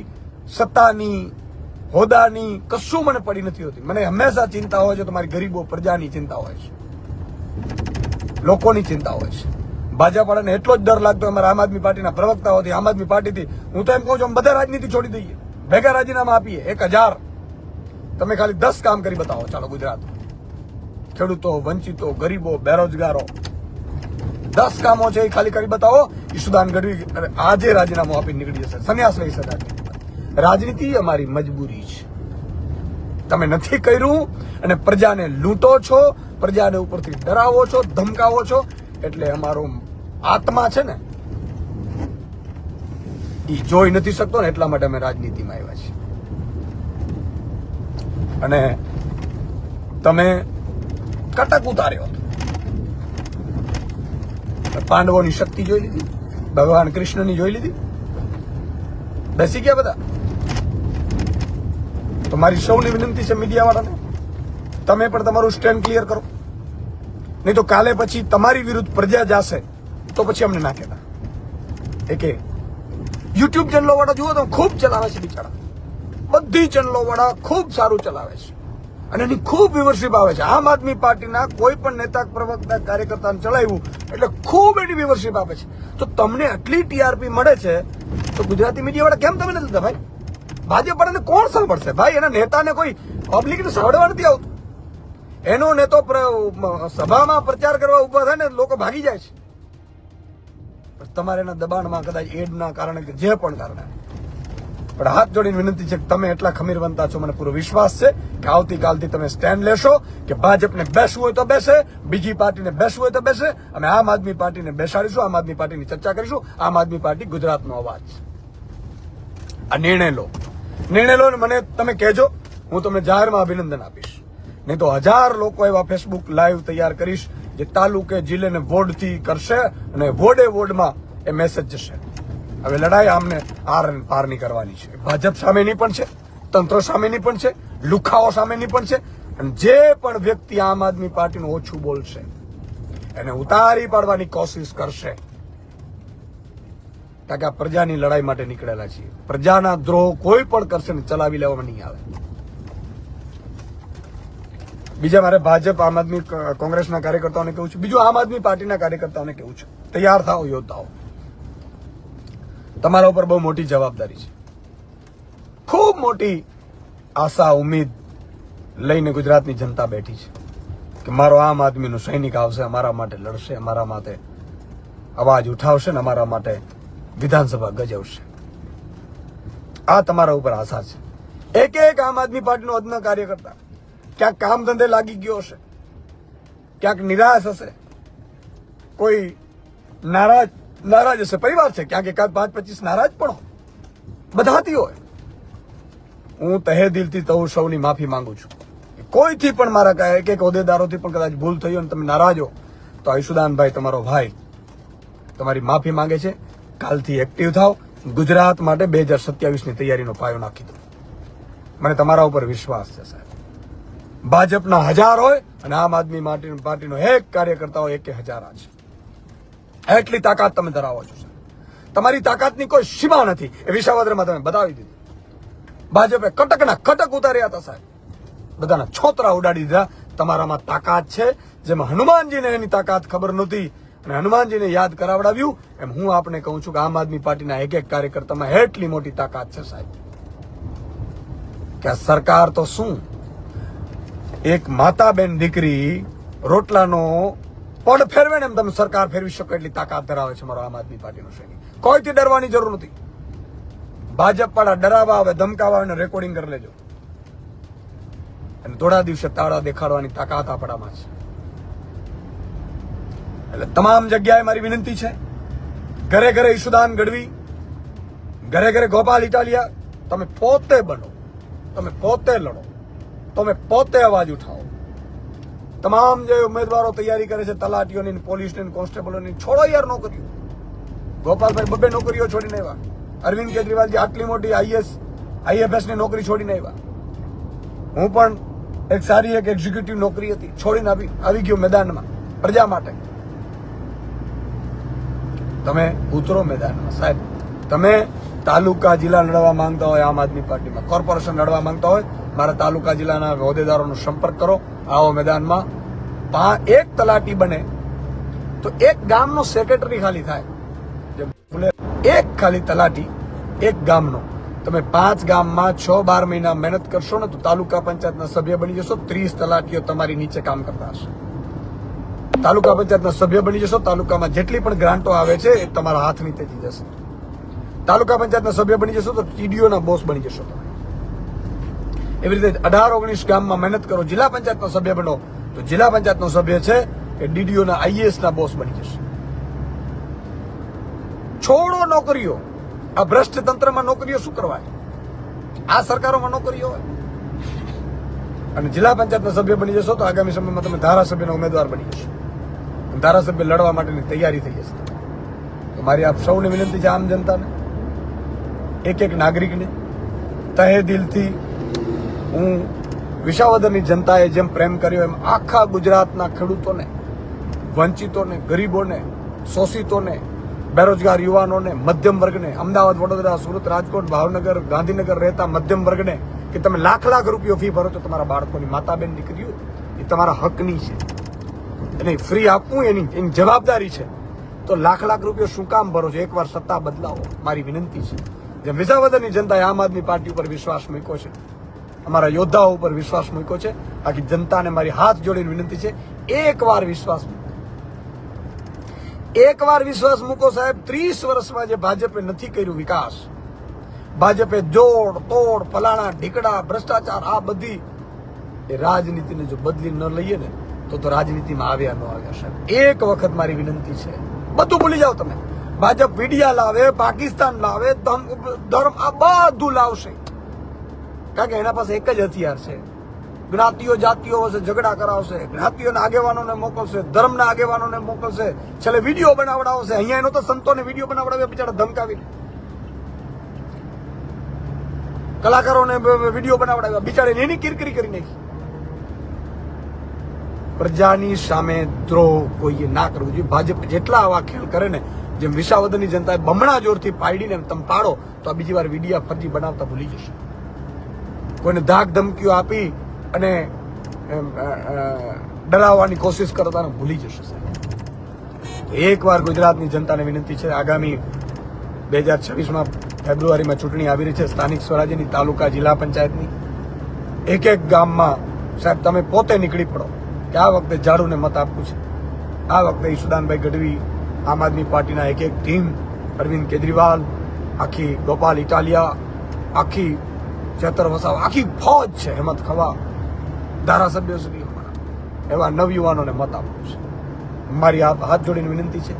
સત્તાની હોદાની કશું મને પડી નથી હોતી. મને હંમેશા ચિંતા હોય છે તો મારી ગરીબો પ્રજાની ચિંતા હોય છે, લોકોની ચિંતા હોય છે. ભાજપ વાળાને એટલો જ ડર લાગતો હોય મારા આમ આદમી પાર્ટીના પ્રવક્તાઓથી, આમ આદમી પાર્ટીથી. હું તો એમ કહું છું અમે બધા રાજનીતિ છોડી દઈએ, ભેગા રાજીનામા આપીએ. 1000 તમે ખાલી 10 કામ કરી બતાવો ચાલો ગુજરાત. ખેડૂતો, વંચિતો, ગરીબો, બેરોજગારો, 10 કામો છે એ ખાલી કરી બતાવો. ઈશુદાન ગઢવી આજે રાજીનામું આપી નીકળી જશે, સંન્યાસ લઈ શકે. રાજનીતિ અમારી મજબૂરી છે. તમે નથી કર્યું અને પ્રજાને લૂંટો છો, પ્રજાને ઉપરથી ડરાવો છો, ધમકાવો છો, એટલે અમારો આત્મા છે ને એ જોઈ નથી શકતો ને, એટલા માટે અમે રાજનીતિમાં આવ્યા છીએ. અને તમે કટક ઉતાર્યો હતો. પાંડવોની શક્તિ જોઈ લીધી, ભગવાન કૃષ્ણની જોઈ લીધી, બેસી ગયા બધા. તો મારી સૌની વિનંતી છે મીડિયા વાળાને, તમે પણ તમારું સ્ટેન્ડ ક્લિયર કરો. નહીં તો કાલે પછી તમારી વિરુદ્ધ પ્રજા જશે તો પછી અમને ના કહેતા. કે યુટ્યુબ ચેનલો વાળા જુઓ તો ખૂબ ચલાવે છે બિચારા, બધી ચેનલો વાળા ખૂબ સારું ચલાવે છે અને એની ખૂબ વ્યુઅરશિપ આવે છે. આમ આદમી પાર્ટીના કોઈ પણ નેતા, પ્રવક્તા, કાર્યકર્તાને ચલાવ્યું એટલે ખૂબ એની વ્યુઅરશિપ આપે છે. તો તમને આટલી ટીઆરપી મળે છે તો ગુજરાતી મીડિયા વાળા કેમ તમે નથી લેતા ભાઈ? ભાજપ વાળાને કોણ સાંભળશે ભાઈ? એના નેતાને કોઈ પબ્લિકને સાંભળવા નથી આવતું. એનો નેતો સભામાં પ્રચાર કરવા ઉભા થાય ને લોકો ભાગી જાય છે. પણ તમારે એના દબાણમાં કદાચ એડના કારણે કે જે પણ કારણે, પણ હાથ જોડીને વિનંતી છે કે તમે એટલા ખમીરવંતા છો, મને પૂરો વિશ્વાસ છે કે આવતીકાલથી તમે સ્ટેન્ડ લેશો કે ભાજપને બેસવું હોય તો બેસે, બીજી પાર્ટીને બેસવું હોય તો બેસે. અમે આમ આદમી પાર્ટીને બેસાડીશું, આમ આદમી પાર્ટીની ચર્ચા કરીશું. આમ આદમી પાર્ટી ગુજરાતનો અવાજ. આ નિર્ણય લો ને મને તમે કહેજો, હું તમને જાહેરમાં અભિનંદન આપીશ. નહીં તો 1000 લોકો એવા ફેસબુક લાઈવ તૈયાર કરીશ જે તાલુકે, જિલ્લે ને વોર્ડથી કરશે અને વોર્ડમાં એ મેસેજ જશે. હવે લડાઈ આમને પારની કરવાની છે. ભાજપ સામેની પણ છે, તંત્ર સામેની પણ છે, લુખાઓ સામેની પણ છે. અને જે પણ વ્યક્તિ આમ આદમી પાર્ટીનું ઓછું બોલશે એને ઉતારી પાડવાની કોશિશ કરશે. કારણ કે આ પ્રજાની લડાઈ માટે નીકળેલા છીએ. પ્રજાના દ્રોહ કોઈ પણ કરશે ને ચલાવી લેવામાં નહીં આવે. બીજા મારે ભાજપ આમ આદમી કોંગ્રેસના કાર્યકર્તાઓને કેવું છે, બીજું આમ આદમી પાર્ટીના કાર્યકર્તાઓને કેવું છે, તૈયાર થાઓ યોદ્ધાઓ, તમારા ઉપર બહુ મોટી જવાબદારી છે. ખૂબ મોટી આશા ઉમ્મીદ લઈને ગુજરાતની જનતા બેઠી છે કે મારો આમ આદમીનો સૈનિક આવશે, અમારા માટે લડશે, અમારા માટે અવાજ ઉઠાવશે ને અમારા માટે વિધાનસભા ગજવશે. આ તમારા ઉપર આશા છે. એક એક આમ આદમી પાર્ટીનો અદના કાર્યકર્તા ક્યાંક કામ ધંધે લાગી ગયો હશે, ક્યાંક નિરાશ હશે, કોઈ નારાજ હશે, પરિવાર છે, ક્યાંક એકાદ 5-25 નારાજ પણ બધાથી હોય. હું તહે દિલથી તો સૌની માફી માંગુ છું. કોઈથી પણ મારા કહે એક હોદ્દેદારોથી પણ કદાચ ભૂલ થઈ હોય ને તમે નારાજ હો તો ઈશુદાનભાઈ તમારો ભાઈ તમારી માફી માંગે છે. કાલથી એક્ટિવ થાવ, ગુજરાત માટે 2027ની તૈયારીનો પાયો નાખી દો. મને તમારા ઉપર વિશ્વાસ છે સાહેબ. ભાજપના 1000 હોય અને આમ આદમી પાર્ટીનો એક કાર્યકર્તા હોય 1000 છે. એટલી તાકાત તમે ધરાવો છો સાહેબ. તમારી તાકાતની કોઈ સીમા નથી. એ વિસાવદરમાં તમે બતાવી દીધી. ભાજપે કટકના કટક ઉતાર્યા હતા સાહેબ, બધાના છોતરા ઉડાડી દીધા. તમારામાં તાકાત છે, જેમાં હનુમાનજીને એની તાકાત ખબર નહોતી અને હનુમાનજીને યાદ કરાવડાવ્યું, એમ હું આપને કહું છું કે આમ આદમી પાર્ટીના એક એક કાર્યકર્તામાં એટલી મોટી તાકાત છે સાહેબ કે આ સરકાર તો શું, એક માતા બેન દીકરી રોટલાનો પડ ફેરવે ને એમ તમે સરકાર ફેરવી શકો એટલી તાકાત ધરાવે છે મારો આમ આદમી પાર્ટીનો સૈનિક. કોઈથી ડરવાની જરૂર નથી. ભાજપ વાળા ડરાવા આવે, ધમકાવા આવે, રેકોર્ડિંગ કરી લેજો અને થોડા દિવસે તાળા દેખાડવાની તાકાત આપણામાં છે. એટલે તમામ જગ્યાએ મારી વિનંતી છે, ઘરે ઘરે ઈશુદાન ગઢવી, ઘરે ઘરે ગોપાલ ઇટાલિયા, તમે પોતે બનો, તમે પોતે લડો, તમે પોતે અવાજ ઉઠાવો. તમામ જે ઉમેદવારો તૈયારી કરે છે તલાટીઓની, પોલીસની, કોન્સ્ટેબલોની, છોડો યાર નોકરીઓ. ગોપાલભાઈ 2 નોકરીઓ છોડીને આવ્યા. અરવિંદ કેજરીવાલજી આટલી મોટી IFS ની નોકરી છોડીને આવ્યા. હું પણ એક સારી એક એક્ઝિક્યુટિવ નોકરી હતી, છોડીને આવી ગયો મેદાનમાં પ્રજા માટે. તમે ઉતરો મેદાનમાં સાહેબ. તમે તાલુકા જિલ્લા લડવા માંગતા હોય આમ આદમી પાર્ટીમાં, કોર્પોરેશન લડવા માંગતા હોય, મારા તાલુકા જિલ્લાના હોદ્દેદારોનો સંપર્ક કરો, આવો મેદાનમાં. 1 તલાટી બને તો 1 ગામનો સેક્રેટરી ખાલી થાય. એક ખાલી તલાટી 1 ગામનો. તમે 5 ગામમાં 6-12 મહિના મહેનત કરશો ને તો તાલુકા પંચાયતના સભ્ય બની જશો. 30 તલાટીઓ તમારી નીચે કામ કરતા હશે. તાલુકા પંચાયતના સભ્ય બની જશો. તાલુકામાં જેટલી પણ ગ્રાન્ટો આવે છે એ તમારા હાથ નીચે જશે. તાલુકા પંચાયતના સભ્ય બની જશો તો TDOના બોસ બની જશો તમે. એવી રીતે 18-19 ગામમાં મહેનત કરો, જિલ્લા પંચાયતનો સભ્ય બનો તો જિલ્લા પંચાયતનો સભ્ય છે એ DDOના IASના બોસ બની જશે. છોડો નોકરીઓ. આ ભ્રષ્ટ તંત્રમાં નોકરીઓ શું કરવાય? આ સરકારોમાં નોકરીઓ હોય. અને જિલ્લા પંચાયતના સભ્ય બની જશો તો આગામી સમયમાં તમે ધારાસભ્યના ઉમેદવાર બની જશો. ધારાસભ્ય લડવા માટેની તૈયારી થઈ જશે. તો મારી આપ સૌને વિનંતી છે, આમ જનતાને, એક નાગરિકને તહે દિલથી હું વિસાવદરની જનતાએ જેમ પ્રેમ કર્યો એમ આખા ગુજરાતના ખેડૂતોને, વંચિતોને, ગરીબોને, શોષિતોને, બેરોજગાર યુવાનોને, મધ્યમ વર્ગને, અમદાવાદ, વડોદરા, સુરત, રાજકોટ, ભાવનગર, ગાંધીનગર રહેતા મધ્યમ વર્ગને કે તમે લાખ રૂપિયો ફી ભરો છો તમારા બાળકોની, માતા બેન દીકરીઓ, એ તમારા હકની છે. એને ફ્રી આપવું એની જવાબદારી છે. તો લાખ રૂપિયો શું કામ ભરો છો? એકવાર સત્તા બદલાવો, મારી વિનંતી છે. જેમ વિસાવદરની જનતાએ આમ આદમી પાર્ટી ઉપર વિશ્વાસ મૂક્યો છે, અમારા યોદ્ધાઓ ઉપર વિશ્વાસ મૂક્યો છે, આખી જનતાને મારી હાથ જોડીને વિનંતી છે, એકવાર વિશ્વાસ મૂકો. એકવાર વિશ્વાસ મૂકો સાહેબ. 30 વર્ષમાં જે ભાજપે નથી કર્યું વિકાસ, ભાજપે જોડ તોડ, ફલાણા ઢીકડા, ભ્રષ્ટાચાર, આ બધી એ રાજનીતિને જો બદલી ન લઈએ ને તો રાજનીતિમાં આવ્યા ન આવ્યા સાહેબ. એક વખત મારી વિનંતી છે, બધું ભૂલી જાઓ તમે. ભાજપ વીડિયા લાવે, પાકિસ્તાન લાવે, ધર્મ, આ બધું લાવશે, કારણ કે એના પાસે એક જ હથિયાર છે. જ્ઞાતિઓ જાતિઓ વચ્ચે ઝઘડા કરાવશે, જ્ઞાતિઓના આગેવાનોને મોકલશે, ધર્મના આગેવાનોને મોકલશે, છેલ્લે વિડીયો બનાવડાવશે. અહીંયા એનો તો સંતોને વિડીયો બનાવડાવ્યા, બિચારા ધમકાવીને, કલાકારોને વિડીયો બનાવડાવ્યા, બિચારા એની કિરકિરી કરી નાખી. પ્રજાની સામે દ્રોહ કોઈએ ના કરવો જોઈએ. ભાજપ જેટલા આવા ખેલ કરે ને, જેમ વિસાવદરની જનતાએ બમણા જોરથી પાડીને તમે પાડો તો આ બીજી વાર વિડીયા ફરજી બનાવતા ભૂલી જશે. કોઈને ધાક ધમકીઓ આપી અને ડરાવવાની કોશિશ કરતા ભૂલી જશે સાહેબ. એકવાર ગુજરાતની જનતાને વિનંતી છે, આગામી 2026માં ફેબ્રુઆરીમાં ચૂંટણી આવી રહી છે, સ્થાનિક સ્વરાજ્યની, તાલુકા, જિલ્લા પંચાયતની. એક એક ગામમાં સાહેબ તમે પોતે નીકળી પડો કે આ વખતે ઝાડુને મત આપવું છે. આ વખતે ઈશુદાનભાઈ ગઢવી, આમ આદમી પાર્ટીના એક ટીમ, અરવિંદ કેજરીવાલ, આખી ગોપાલ ઇટાલિયા, આખી ચેતર વસાવા, આખી ફોજ છે, હેમંત ખવા, ધારાસભ્યો સુધી એવા નવયુવાનોને મત આપવું છે. મારી હાથ જોડીને વિનંતી છે,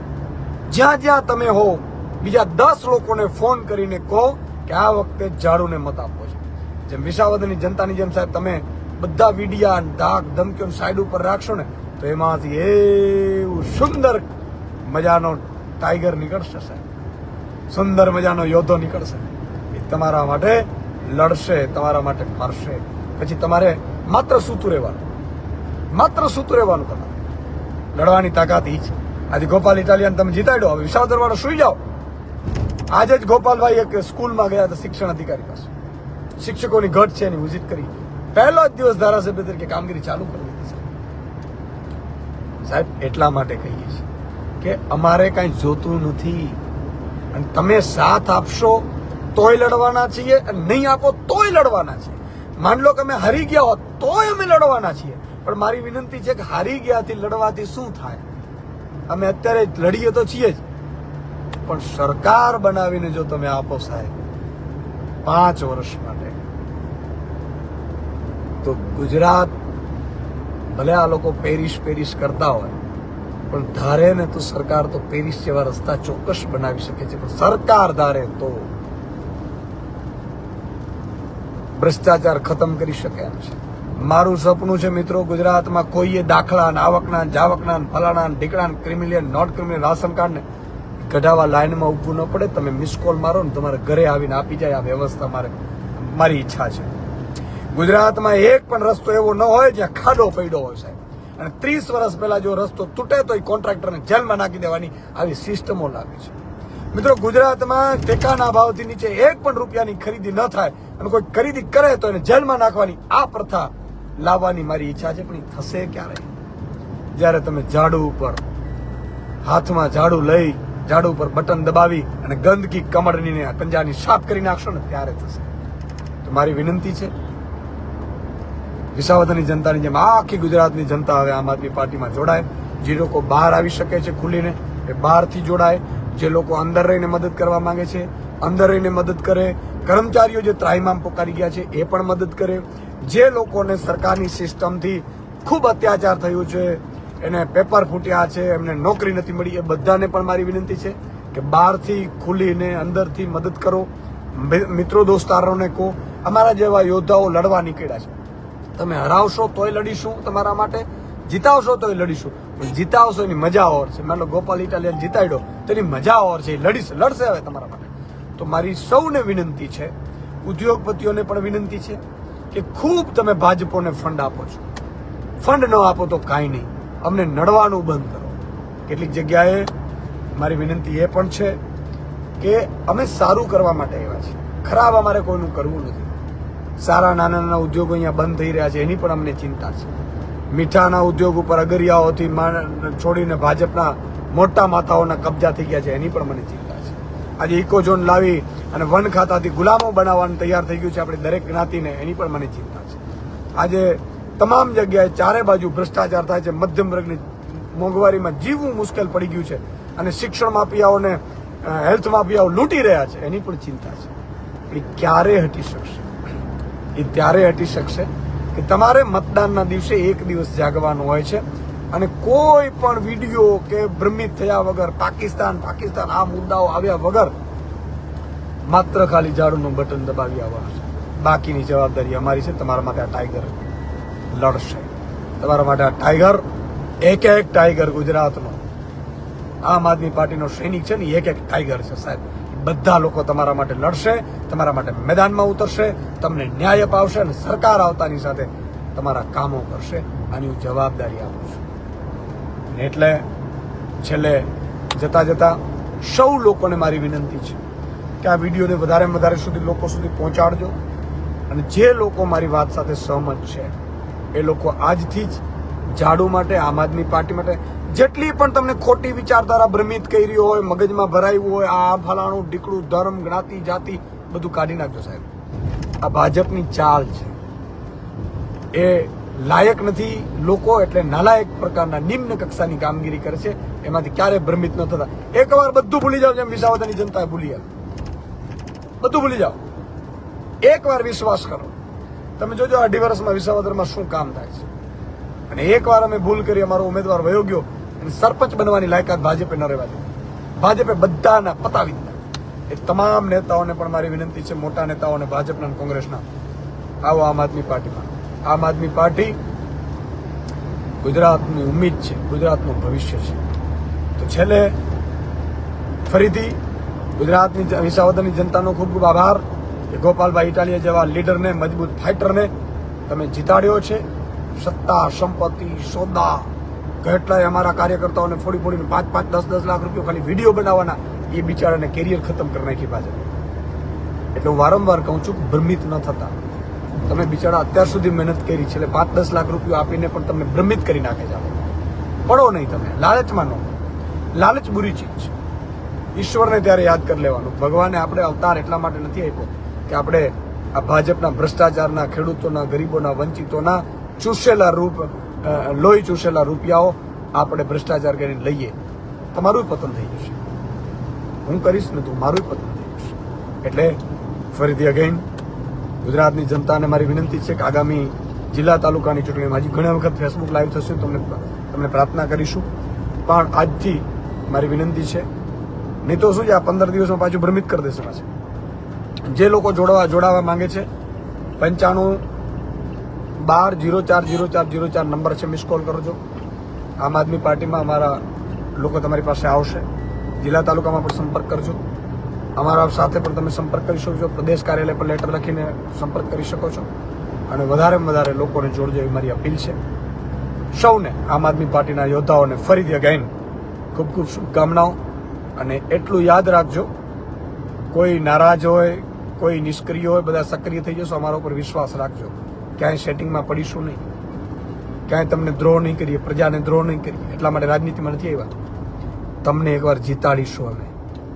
જ્યાં જ્યાં તમે હો બીજા 10 લોકોને ફોન કરીને કહો કે આ વખતે ઝાડુને મત આપવો છે. જેમ વિસાવદરની જનતાની જેમ સાહેબ તમે બધા વિડિયા, ધાક, ધમકીઓ સાઈડ ઉપર રાખશો ને તો એમાંથી એવું સુંદર મજાનો ટાઈગર નીકળશે સાહેબ, સુંદર મજાનો યોદ્ધો નીકળશે. એ તમારા માટે લડશે, તમારા માટે મરશે. પછી તમારે માત્ર સૂતું રહેવાનું, તમારે લડવાની તાકાત ઈ છે. આજે ગોપાલ ઇટાલિયન તમે જીતાડ્યો, હવે વિસાવદર વાળો સુઈ જાઓ. આજે જ ગોપાલભાઈ એક સ્કૂલમાં ગયા હતા, શિક્ષણ અધિકારી પાસે, શિક્ષકોની ઘટ છે એની વિઝિટ કરી. પહેલો જ દિવસ ધારાસભ્ય તરીકે કામગીરી ચાલુ કરી દીધી છે સાહેબ. એટલા માટે કહીએ છીએ કે અમારે કાંઈ જોતું નથી, અને તમે સાથ આપશો તોય લડવાના છીએ, નહીં આપો તોય લડવાના છીએ. માન લો કે અમે હારી ગયા હોત તોય અમે લડવાના છીએ. પણ મારી વિનંતી છે કે હારી ગયાથી લડવાથી શું થાય? અમે અત્યારે લડીએ તો છીએ જ, પણ સરકાર બનાવીને જો તમે આપો સાહેબ 5 વર્ષ માટે, તો ગુજરાત ભલે આ લોકો પેરિસ કરતા હોય, પણ ધારે ને તો સરકાર તો પેરિસ જેવા રસ્તા ચોક્કસ બનાવી શકે છે. પણ સરકાર ધારે તો ભ્રષ્ટાચાર ખતમ કરી શકે એમ છે. મારું સપનું છે મિત્રો, ગુજરાતમાં કોઈએ દાખલા, આવકના, જાવકના, ફલાણા, ઢીકણા, criminal, not criminal ration card ને કઢાવા લાઈનમાં ઊભું ન પડે. તમે મિસ કોલ મારો ને તમારે ઘરે આવીને આપી જાય. આ વ્યવસ્થા મારી ઈચ્છા છે. ગુજરાતમાં એક પણ રસ્તો એવો ન હોય જ્યાં ખાડો પડ્યો હોય સાહેબ. અને 30 વર્ષ પહેલા જો રસ્તો તૂટે તો એ કોન્ટ્રાક્ટરને જેલમાં નાખી દેવાની આવી સિસ્ટમો લાવી છે. મિત્રો, ગુજરાતમાં ટેકાના ભાવથી નીચે 1 પણ રૂપિયાની ખરીદી ન થાય અને કોઈ ખરીદી કરે તો એને જેલમાં નાખવાની આ પ્રથા લાવવાની મારી ઈચ્છા છે. પણ એ થશે ક્યારે? જ્યારે તમે ઝાડુ ઉપર હાથમાં ઝાડુ લઈ, ઝાડુ ઉપર બટન દબાવી અને ગંદકી કમળની પંજાની સાફ કરી નાખશો ને ત્યારે થશે. તો મારી વિનંતી છે, વિસાવદરની જનતાની જેમ આખી ગુજરાતની જનતા હવે આમ આદમી પાર્ટીમાં જોડાય. જે લોકો બહાર આવી શકે છે ખુલીને એ બહારથી જોડાય. જે લોકો અંદર રહીને મદદ કરવા માંગે છે અંદર રહીને મદદ કરે. કર્મચારીઓ જે ત્રાહિમામ પોકારી ગયા છે એ પણ મદદ કરે. જે લોકોને સરકારની સિસ્ટમથી ખૂબ અત્યાચાર થયું છે, એને પેપર ફૂટ્યા છે, એમને નોકરી નથી મળી, એ બધાને પણ મારી વિનંતી છે કે બહારથી ખુલીને અંદરથી મદદ કરો. મિત્રો દોસ્તારોને કહો, અમારા જેવા યોદ્ધાઓ લડવા નીકળ્યા છે. તમે હરાવશો તોય લડીશું તમારા માટે, જીતાવશો તોય લડીશું. પણ જીતાવશો એની મજા ઓર છે. માનો ગોપાલ ઇટાલિયન જીતાડ્યો તો એની મજા ઓર છે, લડશે હવે તમારા માટે. તો મારી સૌને વિનંતી છે, ઉદ્યોગપતિઓને પણ વિનંતી છે કે ખૂબ તમે ભાજપોને ફંડ આપો છો. ફંડ ન આપો તો કાંઈ નહીં, અમને નડવાનું બંધ કરો. કેટલીક જગ્યાએ મારી વિનંતી એ પણ છે કે અમે સારું કરવા માટે આવ્યા છીએ, ખરાબ અમારે કોઈનું કરવું નથી. સારા નાના ઉદ્યોગો અહીંયા બંધ થઈ રહ્યા છે એની પણ અમને ચિંતા છે. મીઠાના ઉદ્યોગ ઉપર અગરિયાઓથી છોડીને ભાજપના મોટા માથાઓના કબજા થઈ ગયા છે એની પણ મને ચિંતા છે. આજે ઇકોઝોન લાવી અને વન ખાતાથી ગુલામો બનાવવાનું તૈયાર થઈ ગયું છે આપણે દરેક જ્ઞાતિને, એની પણ મને ચિંતા છે. આજે તમામ જગ્યાએ ચારે બાજુ ભ્રષ્ટાચાર થાય છે, મધ્યમ વર્ગની મોંઘવારીમાં જીવવું મુશ્કેલ પડી ગયું છે, અને શિક્ષણ માફિયાઓને, હેલ્થ માફિયાઓ લૂંટી રહ્યા છે એની પણ ચિંતા છે. એ ક્યારે હટી શકશે? એ ત્યારે હટી શકશે કે તમારે મતદાનના દિવસે એક દિવસ જાગવાનું હોય છે, અને કોઈ પણ વિડીયો કે ભ્રમિત થયા વગર, પાકિસ્તાન આ મુદ્દાઓ આવ્યા વગર માત્ર ખાલી ઝાડુનું બટન દબાવી આવવાનું છે. બાકીની જવાબદારી અમારી છે. તમારા માટે આ ટાઈગર લડશે. તમારા માટે આ ટાઈગર, એક ટાઈગર ગુજરાતનો આમ આદમી પાર્ટીનો સૈનિક છે ને, એક ટાઈગર છે સાહેબ. બધા લોકો તમારા માટે લડશે, તમારા માટે મેદાનમાં ઉતરશે, તમને ન્યાય અપાવશે, અને સરકાર આવતાની સાથે તમારા કામો કરશે. આની હું જવાબદારી આપું છું. એટલે છેલ્લે જતા સૌ લોકોને મારી વિનંતી છે કે આ વિડીયોને વધારે સુધી લોકો સુધી પહોંચાડજો. અને જે લોકો મારી વાત સાથે સહમત છે એ લોકો આજથી જ ઝાડુ માટે, આમ આદમી પાર્ટી માટે જેટલી પણ તમને ખોટી વિચારધારા ભ્રમિત કરી હોય, મગજમાં ભરાયું હોય, આ ફલાણું ઢીકડું, ધર્મ, જ્ઞાતિ, જાતિ બધું કાઢી નાખજો સાહેબ. આ ભાજપની ચાલ છે. એ લાયક નથી. લોકો એટલે નાલાયક પ્રકારના નિમ્ન કક્ષાની કામગીરી કરે છે. એમાંથી ક્યારે ભ્રમિત ન થતા. એકવાર બધું ભૂલી જાઓ, જેમ વિસાવદરની જનતાએ ભૂલી આવે. બધું ભૂલી જાઓ. એકવાર વિશ્વાસ કરો. તમે જોજો 2.5 વર્ષમાં વિસાવદરમાં શું કામ થાય છે. અને એકવાર અમે ભૂલ કરી, અમારો ઉમેદવાર વયો ગયો અને સરપંચ બનવાની લાયકાત ભાજપે ન રહેવા દીધી. ભાજપે બધાના પતાવી દીધા. એ તમામ નેતાઓને પણ મારી વિનંતી છે, મોટા નેતાઓને, ભાજપના અને કોંગ્રેસના, આવો આમ આદમી પાર્ટીમાં. આમ આદમી પાર્ટી ગુજરાતની ઉમ્મીદ છે, ગુજરાતનું ભવિષ્ય છે. તો છેલ્લે ફરીથી ગુજરાતની વિસાવદરની જનતાનો ખૂબ ખૂબ આભાર કે ગોપાલભાઈ ઇટાલિયા જેવા લીડરને, મજબૂત ફાઇટરને તમે જીતાડ્યો છે. સત્તા, સંપત્તિ, સોદા, કેટલાય અમારા કાર્યકર્તાઓને ફોડીને 5-5, 10-10 લાખ રૂપિયા ખાલી વિડીયો બનાવવાના, એ બિચારાને કેરિયર ખતમ કરી નાખી ભાજપ. એટલે હું વારંવાર કહું છું કે ભ્રમિત ન થતા. તમે બિચારા અત્યાર સુધી મહેનત કરી છે, એટલે 5-10 લાખ રૂપિયા આપીને પણ તમને ભ્રમિત કરી નાખે છે. પડો નહીં તમે લાલચમાં. લાલચ બુરી ચીજ છે. ઈશ્વરને ત્યારે યાદ કરી લેવાનું. ભગવાને આપણે અવતાર એટલા માટે નથી આપ્યો કે આપણે આ ભાજપના ભ્રષ્ટાચારના, ખેડૂતોના, ગરીબોના, વંચિતોના લોહી ચૂસેલા રૂપિયાઓ આપણે ભ્રષ્ટાચાર કરીને લઈએ. તમારું પતન થઈ જશે. હું કરીશ ને તો મારું પતન થઈ જશે. એટલે ફરીથી અગેન ગુજરાતની જનતાને મારી વિનંતી છે કે આગામી જિલ્લા તાલુકાની ચૂંટણીમાં હજી ઘણી વખત ફેસબુક લાઈવ થશે, તમને પ્રાર્થના કરીશું. પણ આજથી મારી વિનંતી છે, નહીં તો શું છે, આ 15 દિવસમાં પાછું ભ્રમિત કરી દેશે પાછું. જે લોકો જોડાવા માંગે છે 9512040404 નંબર છે, મિસ કોલ કરજો. આમ આદમી પાર્ટીમાં અમારા લોકો તમારી પાસે આવશે. જિલ્લા તાલુકામાં પણ સંપર્ક કરજો. અમારા સાથે પણ તમે સંપર્ક કરી શકો છો. પ્રદેશ કાર્યાલય પર લેટર લખીને સંપર્ક કરી શકો છો. અને વધારેમાં વધારે લોકોને જોડજો એવી મારી અપીલ છે. સૌને, આમ આદમી પાર્ટીના યોદ્ધાઓને ફરીથી અગેન ખૂબ ખૂબ શુભકામનાઓ. અને એટલું યાદ રાખજો, કોઈ નારાજ હોય, કોઈ નિષ્ક્રિય હોય, બધા સક્રિય થઈ જશો. અમારા ઉપર વિશ્વાસ રાખજો. ક્યાંય સેટિંગમાં પડીશું નહીં, ક્યાંય તમને દ્રોહ નહીં કરીએ, પ્રજાને દ્રોહ નહીં કરીએ. એટલા માટે રાજનીતિમાં નથી આવ્યા. તમને એકવાર જીતાડીશું અમે.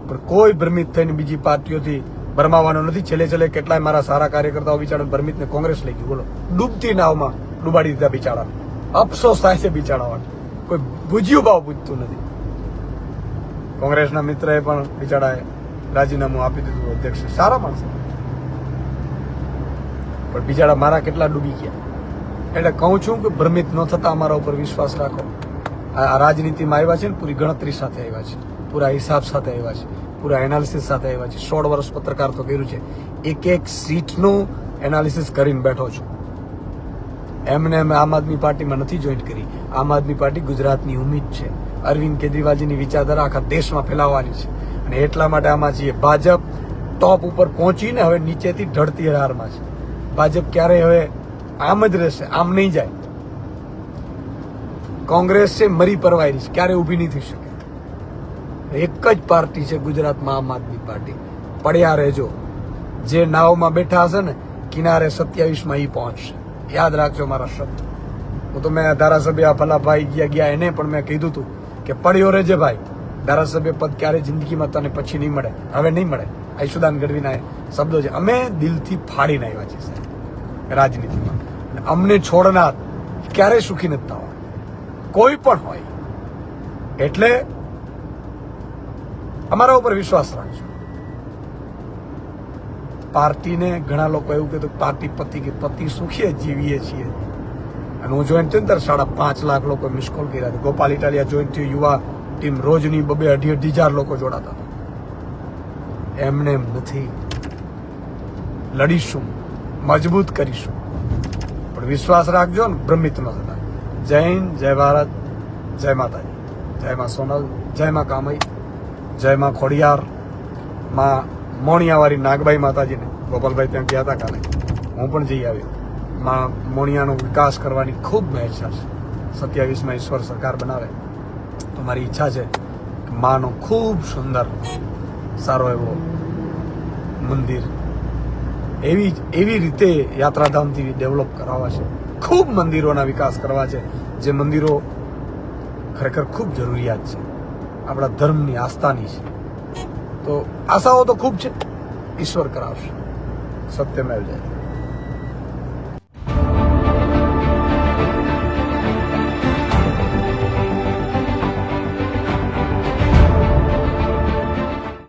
પણ કોઈ ભ્રમિત થઈને બીજી પાર્ટીઓથી ભરમાવાનો નથી. છેલ્લે કેટલાય મારા સારા કાર્યકર્તાઓ બિચારા ભ્રમિતને કોંગ્રેસ લઈ ગયું. બોલો, ડૂબતી નાવમાં ડૂબાડી દીધા બિચારા. અફસોસ થાય છે બિચારાઓને. કોઈ ભૂજ્યું ભાવ પૂછતું નથી. કોંગ્રેસના મિત્રએ પણ બિચારાએ રાજીનામું આપી દીધું. અધ્યક્ષ સારા માણસ, પણ બિચારા મારા કેટલા ડૂબી ગયા. એટલે કહું છું કે ભ્રમિત ન થતા અમારા ઉપર વિશ્વાસ રાખો. આ રાજનીતિમાં આવ્યા છે ને પૂરી ગણતરી સાથે આવ્યા છે, પૂરા હિસાબ સાથે આવ્યા છે, પૂરા એનાલિસિસ સાથે આવ્યા છે. 16 વર્ષ પત્રકાર તો કર્યું છે. એક સીટનું એનાલિસિસ કરીને બેઠો છું. એમને અમે આમ આદમી પાર્ટીમાં નથી જોઈન્ટ કરી. આમ આદમી પાર્ટી ગુજરાતની ઉમ્મીદ છે. અરવિંદ કેજરીવાલજીની વિચારધારા આખા દેશમાં ફેલાવવાની છે. અને એટલા માટે આમાં છીએ. ભાજપ ટોપ ઉપર પહોંચીને હવે નીચેથી ઢળતી હારમાં છે. ભાજપ ક્યારેય હવે આમ જ રહેશે, આમ નહીં જાય. કોંગ્રેસ છે મરી પરવાયેલી છે, ક્યારે ઊભી નહીં થઈ શકે. એક જ પાર્ટી છે ગુજરાતમાં, આમ આદમી પાર્ટી. પડ્યા રહેજો. જે નાવમાં બેઠા હશે ને કિનારે 27માં ઈ પહોંચશે. યાદ રાખજો મારા શબ્દ. હું તો મેં ધારાસભ્ય ફલાભાઈ ગયા એને પણ મેં કીધું હતું કે પડ્યો રહેજે ભાઈ. ધારાસભ્ય પદ ક્યારે જિંદગીમાં તને પછી નહીં મળે, હવે નહીં મળે. ઈશુદાન ગઢવીના શબ્દો છે. અમે દિલથી ફાડીને આવ્યા છીએ સાહેબ રાજનીતિમાં. અમને છોડનાર ક્યારેય સુખી નથી થવા, કોઈ પણ હોય. એટલે અમારા ઉપર વિશ્વાસ રાખજો. પાર્ટીને ઘણા લોકો એવું કીધું પાર્ટી પતિ સુખીએ જીવીએ છીએ. અને હું જોઈન્ટ થયું ત્યારે 5.5 લાખ લોકો મિસ કોલ કર્યા હતા. ગોપાલ ઇટાલિયા જોઈન્ટ થયું. યુવા ટીમ રોજની 2-2.5 લોકો જોડાતા હતા. એમને એમ નથી. લડીશું, મજબૂત કરીશું. પણ વિશ્વાસ રાખજો ને, ભ્રમિત ન થતા. જય હિન્દ, જય ભારત, જય માતાજી, જય માં સોનલ, જય માં કામઈ, જય માં ખોડિયાર, માં મોણિયાવાળી નાગબાઈ માતાજીને. ગોપાલભાઈ ત્યાં ગયા હતા કાલે, હું પણ જઈ આવ્યો. માં મોણિયાનો વિકાસ કરવાની ખૂબ ઈચ્છા છે. 27માં ઈશ્વર સરકાર બનાવે તો મારી ઈચ્છા છે કે માનો ખૂબ સુંદર સારો એવો મંદિર એવી રીતે યાત્રાધામથી ડેવલપ કરાવવા છે. ખૂબ મંદિરોના વિકાસ કરવા છે, જે મંદિરો ખરેખર ખૂબ જરૂરિયાત છે, આપણા ધર્મની આસ્થાની છે. તો આશાઓ તો ખૂબ છે, ઈશ્વર કરાવશે. સત્યમેવ જયતે.